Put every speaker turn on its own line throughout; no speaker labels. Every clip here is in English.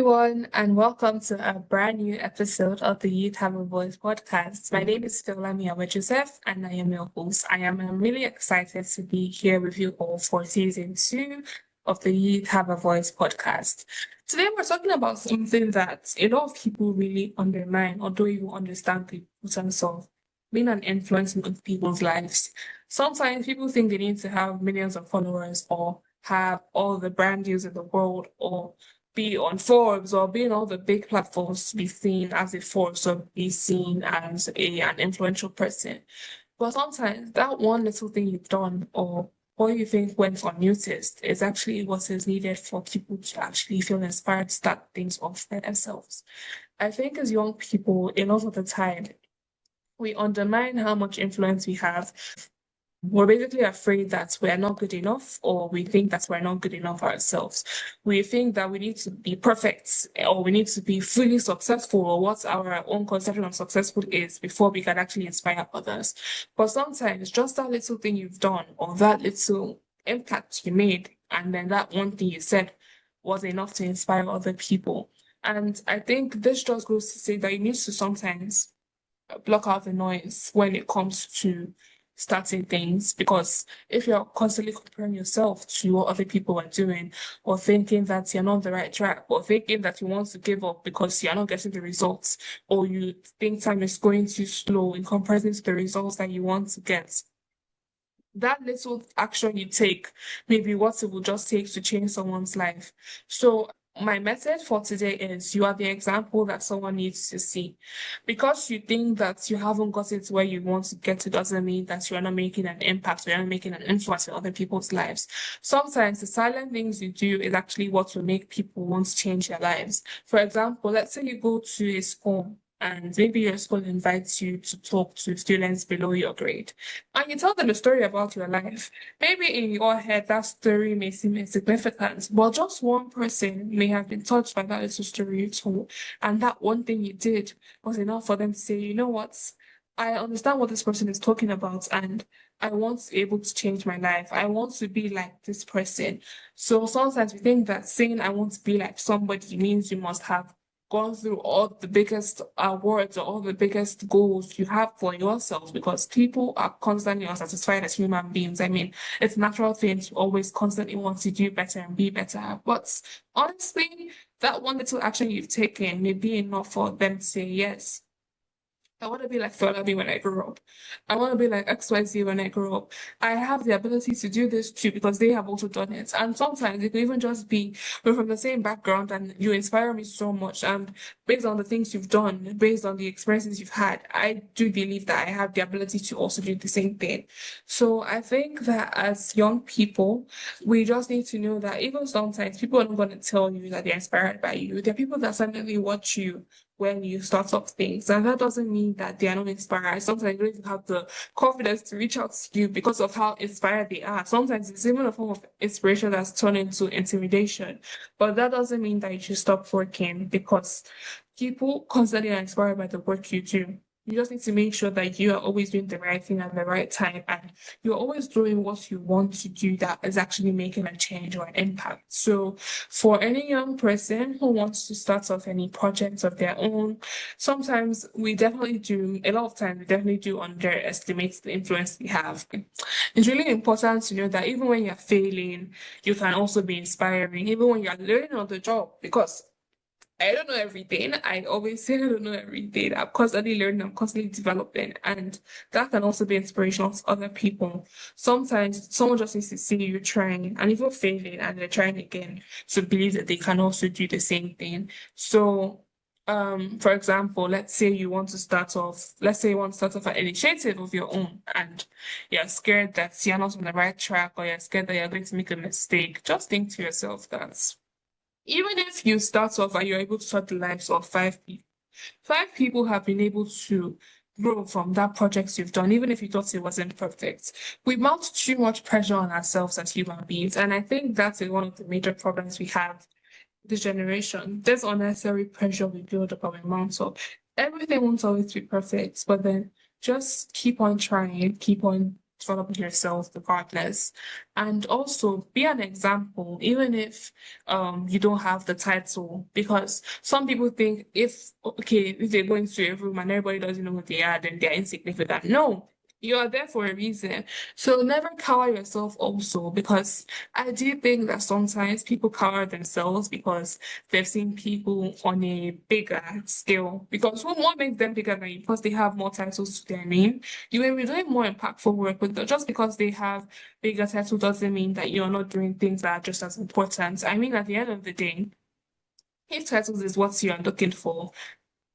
everyone, and welcome to a brand new episode of the Youth Have a Voice podcast. My name is Feolami Awe-Joseph, and I am your host. I'm really excited to be here with you all for season 2 of the Youth Have a Voice podcast. Today, we're talking about something that a lot of people really undermine, or don't even understand the importance of being an influence in people's lives. Sometimes people think they need to have millions of followers or have all the brand deals in the world or be on Forbes or be on all the big platforms to be seen as a force or be seen as an influential person. But sometimes that one little thing you've done or what you think went unnoticed is actually what is needed for people to actually feel inspired to start things off by themselves. I think as young people, a lot of the time, we undermine how much influence we have. We're basically afraid that we're not good enough, or we think that we're not good enough ourselves. We think that we need to be perfect, or we need to be fully successful, or what our own conception of successful is before we can actually inspire others. But sometimes just that little thing you've done, or that little impact you made, and then that one thing you said was enough to inspire other people. And I think this just goes to say that you need to sometimes block out the noise when it comes to starting things, because if you're constantly comparing yourself to what other people are doing, or thinking that you're not on the right track, or thinking that you want to give up because you're not getting the results, or you think time is going too slow in comparison to the results that you want to get, that little action you take may be what it will just take to change someone's life. So my message for today is you are the example that someone needs to see. Because you think that you haven't got it where you want to get to doesn't mean that you are not making an impact or you're not making an influence in other people's lives. Sometimes the silent things you do is actually what will make people want to change their lives. For example, let's say you go to a school and maybe your school invites you to talk to students below your grade. And you tell them a story about your life. Maybe in your head, that story may seem insignificant, but just one person may have been touched by that little story you told. And that one thing you did was enough for them to say, you know what? I understand what this person is talking about, and I want to be able to change my life. I want to be like this person. So sometimes we think that saying I want to be like somebody means you must have gone through all the biggest awards or all the biggest goals you have for yourself, because people are constantly unsatisfied as human beings. I mean, it's a natural thing to always constantly want to do better and be better. But honestly, that one little action you've taken may be enough for them to say, yes, I want to be like Feolami when I grow up. I want to be like XYZ when I grow up. I have the ability to do this too because they have also done it. And sometimes it could even just be we're from the same background and you inspire me so much. And based on the things you've done, based on the experiences you've had, I do believe that I have the ability to also do the same thing. So I think that as young people, we just need to know that even sometimes people are not going to tell you that they're inspired by you. There are people that silently watch you when you start up things. And that doesn't mean that they are not inspired. Sometimes you don't even have the confidence to reach out to you because of how inspired they are. Sometimes it's even a form of inspiration that's turned into intimidation. But that doesn't mean that you should stop working, because people constantly are inspired by the work you do. You just need to make sure that you are always doing the right thing at the right time, and you're always doing what you want to do that is actually making a change or an impact. So for any young person who wants to start off any projects of their own, sometimes we definitely do, a lot of times we definitely do underestimate the influence we have. It's really important to know that even when you're failing, you can also be inspiring, even when you're learning on the job, because I don't know everything. I always say I don't know everything. I'm constantly learning, I'm constantly developing, and that can also be inspirational to other people. Sometimes someone just needs to see you trying and even failing and they're trying again to believe that they can also do the same thing. So for example, let's say you want to start off an initiative of your own and you're scared that you're not on the right track, or you're scared that you're going to make a mistake. Just think to yourself that even if you start off and you're able to touch the lives of 5 people, 5 people have been able to grow from that project you've done, even if you thought it wasn't perfect. We mount too much pressure on ourselves as human beings, and I think that's one of the major problems we have this generation. There's unnecessary pressure we build up and we mount up. Everything won't always be perfect, but then just keep on trying, keep on develop yourself regardless. And also be an example, even if you don't have the title, because some people think if they go into a room and everybody doesn't know who they are, then they're insignificant. No, you are there for a reason. So never cower yourself also, because I do think that sometimes people cower themselves because they've seen people on a bigger scale. Because what makes them bigger than you? Because they have more titles to their name. You may be doing more impactful work, but just because they have bigger titles doesn't mean that you're not doing things that are just as important. I mean, at the end of the day, if titles is what you're looking for,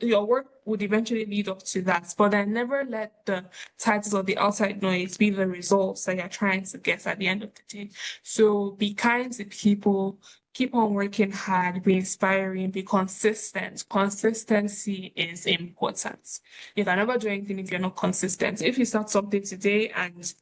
your work would eventually lead up to that, but then never let the titles or the outside noise be the results that you're trying to get at the end of the day. So be kind to people, keep on working hard, be inspiring, be consistent. Consistency is important. You can never do anything if you're not consistent. If you start something today and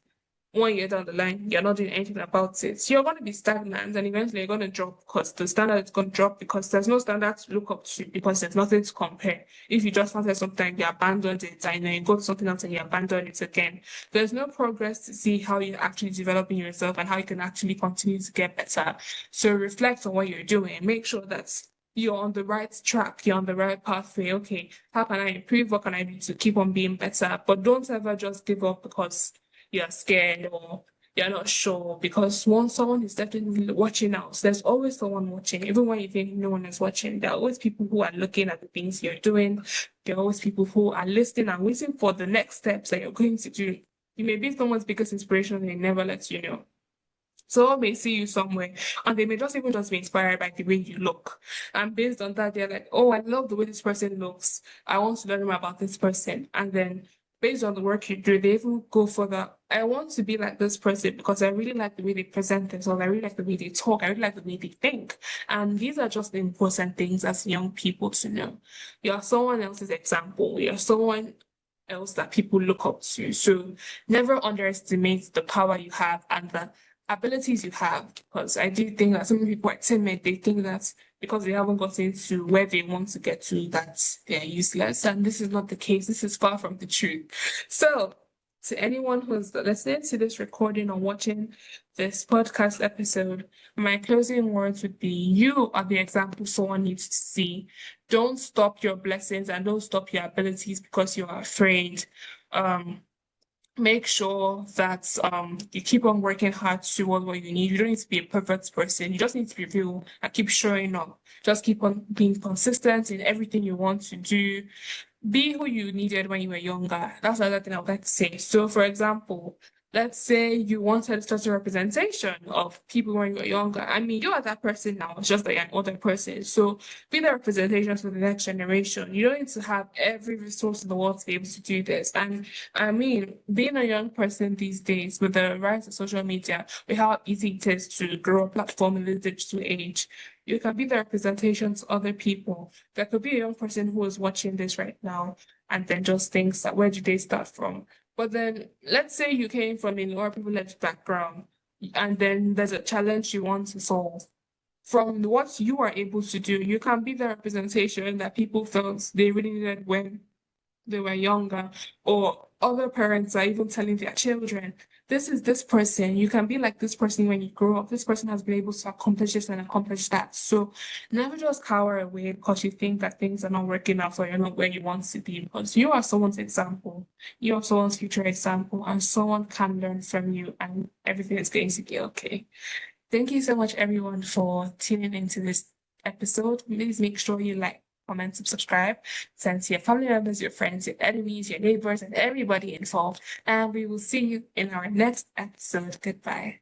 1 year down the line, you're not doing anything about it, you're going to be stagnant and eventually you're going to drop because the standard is going to drop because there's no standard to look up to because there's nothing to compare. If you just started something, you abandoned it, and then you go to something else and you abandon it again. There's no progress to see how you're actually developing yourself and how you can actually continue to get better. So reflect on what you're doing. Make sure that you're on the right track, you're on the right pathway. Okay, how can I improve? What can I do to keep on being better? But don't ever just give up because you're scared or you're not sure, because once someone is definitely watching out, there's always someone watching. Even when you think no one is watching, there are always people who are looking at the things you're doing. There are always people who are listening and waiting for the next steps that you're going to do. You may be someone's biggest inspiration and they never let you know. Someone may see you somewhere and they may just be inspired by the way you look. And based on that, they're like, oh, I love the way this person looks. I want to learn more about this person. And then based on the work you do, they even go for the, I want to be like this person because I really like the way they present themselves. I really like the way they talk. I really like the way they think. And these are just the important things as young people to know. You're someone else's example. You're someone else that people look up to. So never underestimate the power you have and the abilities you have, because I do think that some people are timid. They think that because they haven't gotten to where they want to get to, that they're useless. And this is not the case. This is far from the truth. So, to anyone who's listening to this recording or watching this podcast episode, my closing words would be you are the example someone needs to see. Don't stop your blessings and don't stop your abilities because you're afraid. Um, Make sure that you keep on working hard toward what you need. You don't need to be a perfect person. You just need to be real and keep showing up. Just keep on being consistent in everything you want to do. Be who you needed when you were younger. That's another thing I would like to say. So, for example, let's say you wanted such a representation of people when you were younger. I mean, you are that person now. It's just that you're an older person. So be the representation for the next generation. You don't need to have every resource in the world to be able to do this. And I mean, being a young person these days with the rise of social media, with how easy it is to grow a platform in the digital age, you can be the representation to other people. There could be a young person who is watching this right now and then just thinks that where do they start from? But then let's say you came from a lower privileged background and then there's a challenge you want to solve. From what you are able to do, you can be the representation that people felt they really needed when they were younger, or other parents are even telling their children, this is this person, you can be like this person when you grow up. This person has been able to accomplish this and accomplish that. So never just cower away because you think that things are not working out or you're not where you want to be, because you are someone's example, you are someone's future example, and someone can learn from you and everything is going to be okay. Thank you so much, everyone, for tuning into this episode. Please make sure you like, comment, and subscribe. Send to your family members, your friends, your enemies, your neighbors, and everybody involved. And we will see you in our next episode. Goodbye.